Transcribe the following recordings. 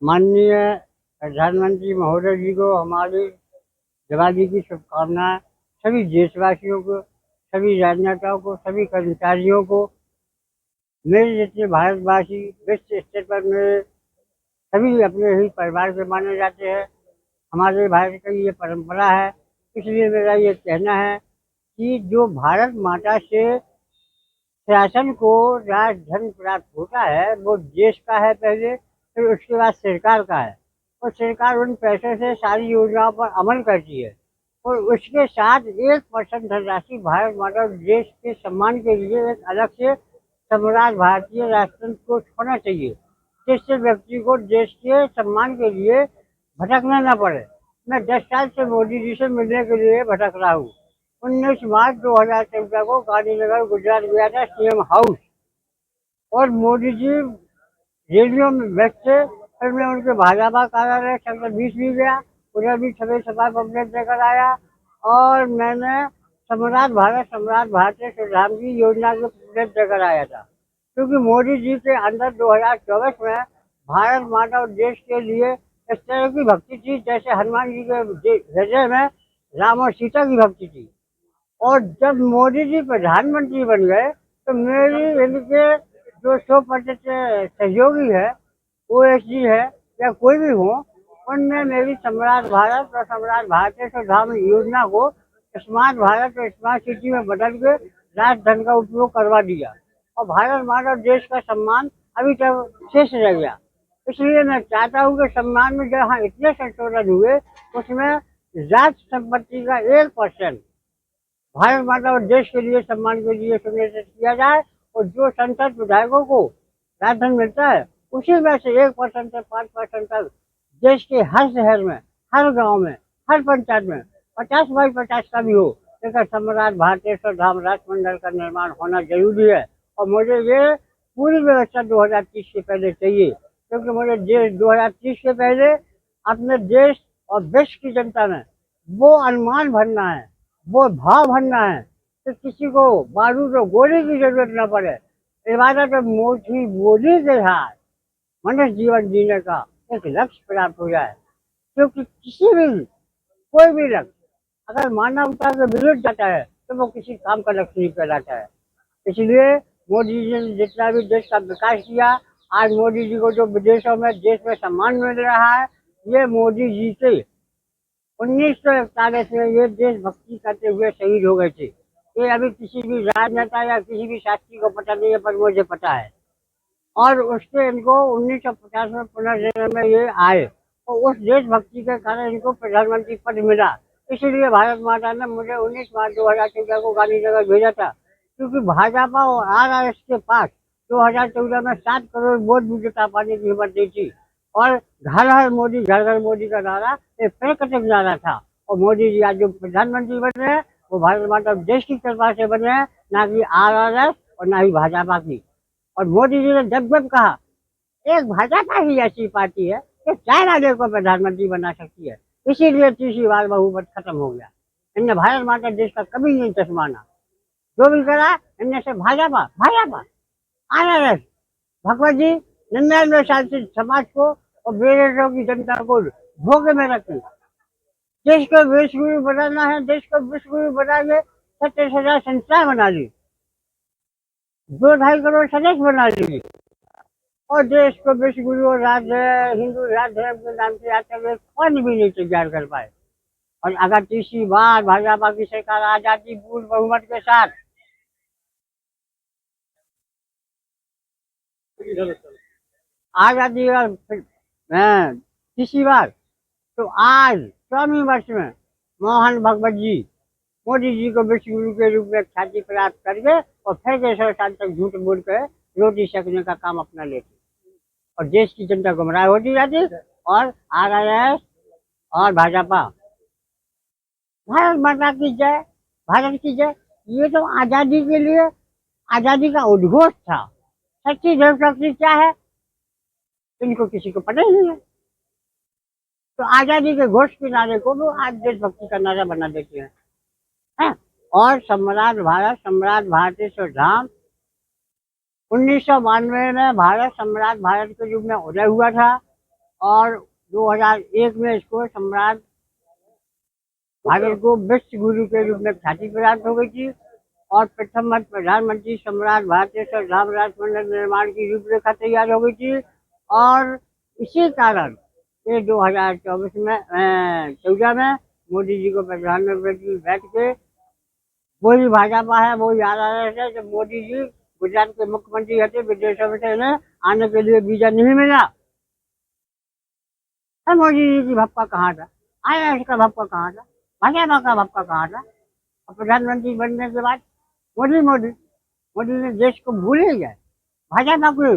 माननीय प्रधानमंत्री महोदय जी को हमारी दिवाली की शुभकामनाएं। सभी देशवासियों को, सभी राजनेताओं को, सभी कर्मचारियों को, मेरे जितने भारतवासी विश्व स्तर पर मेरे सभी अपने ही परिवार के माने जाते हैं। हमारे भारत की ये परंपरा है। इसलिए मेरा ये कहना है कि जो भारत माता से शासन को राजधन प्राप्त होता है वो देश का है पहले, फिर उसके बाद सरकार का है। और सरकार उन पैसों से सारी योजनाओं पर अमल करती है। और उसके साथ 1% धनराशि भारत माता और देश के सम्मान के लिए एक अलग से सम्राट भारतीय राष्ट्रपति को होना चाहिए, जिससे व्यक्ति को देश के सम्मान के लिए भटकना न पड़े। मैं 10 साल से मोदी जी से मिलने के लिए भटक रहा हूँ। 19 मार्च 2014 को गांधीनगर गुजरात गया था सीएम हाउस, और मोदी जी रेडियो में व्यस्त थे। फिर मैं उनके भाजपा कार्यालय सेक्टर 20 भी गया, उधर भी छवि सभा पम्पलेट लेकर आया। और मैंने सम्राट भारतीय संविधान की योजना के पम्पलेट लेकर आया था, क्योंकि मोदी जी के अंदर 2024 में भारत माता और देश के लिए इस तरह की भक्ति थी जैसे हनुमान जी के हृदय में राम और सीता की भक्ति थी। और जब मोदी जी प्रधानमंत्री बन गए तो मेरी इनके जो 100% सहयोगी है, ओएसडी है या कोई भी हो, उनने मेरी सम्राट भारत और सम्राट भारतीय संविधान योजना को स्मार्ट भारत और स्मार्ट सिटी में बदल के राजधन का उपयोग करवा दिया। और भारत माता और देश का सम्मान अभी तक शेष रह गया। इसलिए मैं चाहता हूँ कि सम्मान में जहाँ इतने संशोधन हुए, उसमें राज संपत्ति का 1% भारत माता और देश के लिए सम्मान के लिए सुनिश्चित किया जाए। और जो संसद विधायकों को राजधन मिलता है, उसी में से 1% से 5% तक देश के हर शहर में, हर गांव में, हर पंचायत में 50/50 का भी हो, लेकिन सम्राट भारतीय संविधान राष्ट्रमंडल का निर्माण होना जरूरी है। और मुझे ये पूरी व्यवस्था 2030 से पहले चाहिए, क्योंकि मुझे देश 2030 से पहले अपने देश और विश्व की जनता में वो अनुमान भरना है, वो भाव भरना है कि किसी को बारूद और गोली की जरूरत न पड़े। इबादत और मोटी बोली के साथ मनुष्य जीवन जीने का एक लक्ष्य प्राप्त हो जाए। क्योंकि किसी भी कोई भी लक्ष्य अगर मानवता के विरुद्ध जाता है तो वो किसी काम का लक्ष्य नहीं कहलाता है। इसलिए मोदी जी ने जितना भी देश का विकास किया, आज मोदी जी को जो विदेशों में देश में सम्मान मिल रहा है, ये मोदी जी से 1941 में ये देशभक्ति करते हुए शहीद हो गए थे। ये अभी किसी भी राजनेता या किसी भी शास्त्री को पता नहीं है, पर मुझे पता है। और उसके इनको 1950 में पुनर्जन्म में ये आए, और उस देशभक्ति के कारण इनको प्रधानमंत्री पद मिला। इसीलिए भारत माता ने मुझे 19 मार्च 2014 को गांधीनगर भेजा था, क्योंकि भाजपा और आरएस के पास 2014 में 7 करोड़ वोट भी जुटा पाने की हिम्मत नहीं थी। और घर हर मोदी, घर घर मोदी का नारा एक प्रकटित नारा था। और मोदी जी आज जो प्रधानमंत्री बने हैं, वो भारत माता देश की कृपा से बने हैं, ना कि आरएस और ना ही भाजपा की। और मोदी जी ने जब जब कहा, एक भाजपा ही ऐसी पार्टी है कि 4 आगे को प्रधानमंत्री बना सकती है, इसीलिए तीसरी बार बहुमत खत्म हो गया। इनने भारत माता देश का कभी नहीं टच माना। जो भी करा इनने से भाजपा भाजपा आरएस। भगवत जी 99 साल से समाज को और बेरोजगारों की जनता को धोखे में रखी। देश को विश्वगुरु बनाना है, देश को विश्वगुरु बना के 37,000 संस्थाएं बना ली, 2-2.5 करोड़ सदस्य बना ली, और देश को विश्व गुरु और हिंदू राज धर्म के नाम से आज तक एक फंड भी नहीं तैयार कर पाए। और अगर तीसरी बार भाजपा की सरकार आ जाती पूर्ण बहुमत के साथ, आ जाती है तीसरी बार, तो आज 100वीं वर्ष में मोहन भगवत जी मोदी जी को विश्व गुरु के रूप में ख्याति प्राप्त करके और फिर 100 साल तक झूठ बोल कर रोटी सेकने का काम अपना लेते, और देश की जनता गुमराह होती जाती। और आरएस और भाजपा, भारत माता की जय, भारत की जय। ये तो आजादी के लिए आजादी का उद्घोष था। सच्ची देशभक्ति क्या है इनको किसी को पता ही नहीं है। तो आजादी के घोष के नारे को वो आज देशभक्ति का नारा बना देते हैं, है? और सम्राट भारतीय संविधान 1992 में भारत सम्राट भारत के रूप में उदय हुआ था। और 2001 में इसको सम्राट भागल को विश्व गुरु के रूप में ख्याति प्राप्त हो गई थी और प्रथम प्रधानमंत्री सम्राट भारतीय संविधान राष्ट्र मंडल निर्माण की रूपरेखा तैयार हो गई थी। और इसी कारण ये 2024 में 14 में मोदी जी को प्रधानमंत्री बैठ के वही भाजपा है वो याद आ रहे थे जब मोदी जी गुजरात के मुख्यमंत्री थे, विदेशों में थे, इन्हें आने के लिए वीजा नहीं मिला। मोदी जी की भपका कहाँ था, IAS का भपका कहाँ था, भाजपा का भपका कहाँ था। और प्रधानमंत्री बनने के बाद मोदी मोदी मोदी ने देश को भूल ही गए। भाजपा को,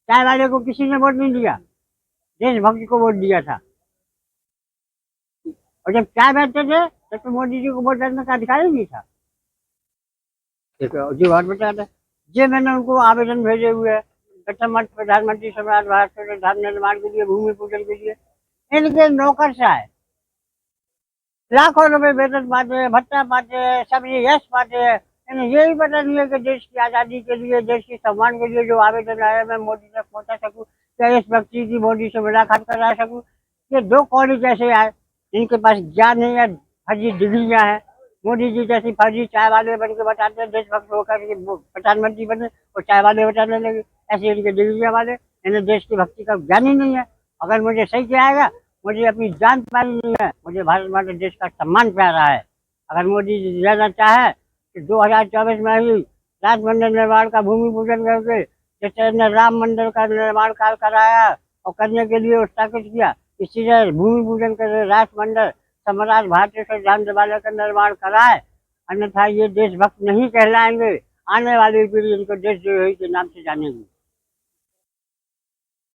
चाय वाले को किसी ने वोट नहीं दिया, देशभक्त को वोट दिया था। और जब चाय बैठते थे तो मोदी जी को वोट देने का अधिकार ही नहीं था। जी बात बताते ये मैंने उनको आवेदन भेजे हुए हैं प्रथम प्रधानमंत्री सम्राट भारत धाम निर्माण के लिए, भूमि पूजन के लिए। इनके नौकरशाह लाखों रुपए वेतन पाते हैं, भत्ता पाते हैं, सब ये यश पाते हैं। इन्हें यही पता नहीं है कि देश की आज़ादी के लिए, देश के सम्मान के लिए जो आवेदन आया मैं मोदी तक पहुंचा सकूं, क्या इस व्यक्ति की मोदी से मुलाकात करा सकूं। ये दो कौड़ी कैसे आए जिनके पास ज्ञान नहीं है, फर्जी डिग्रियां हैं। मोदी जी जैसी फर्जी चाय वाले बन के बताते हैं देशभक्त होकर के प्रधानमंत्री बने और चाय वाले बताने लगे, ऐसे इनके डिग्रियां वाले। इन्हें देश की भक्ति का ज्ञान ही नहीं है। अगर मुझे सही किया आएगा, मुझे अपनी जान प्यारी नहीं है, मुझे भारत माता देश का सम्मान प्यारा है। अगर मोदी जी लेना चाहे तो 2024 में ही राम मंदिर निर्माण का भूमि पूजन करके जैसे ने राम मंदिर का निर्माण कार्य कराया और करने के लिए उत्साहित किया, इसी तरह भूमि पूजन कर राष्ट्र मंदिर सम्राट भारतीय संविधान देवालय का निर्माण कराए। अन्यथा ये देशभक्त नहीं कहलाएंगे। आने वाली पीढ़ी इनको देशद्रोही के नाम से जानेगी।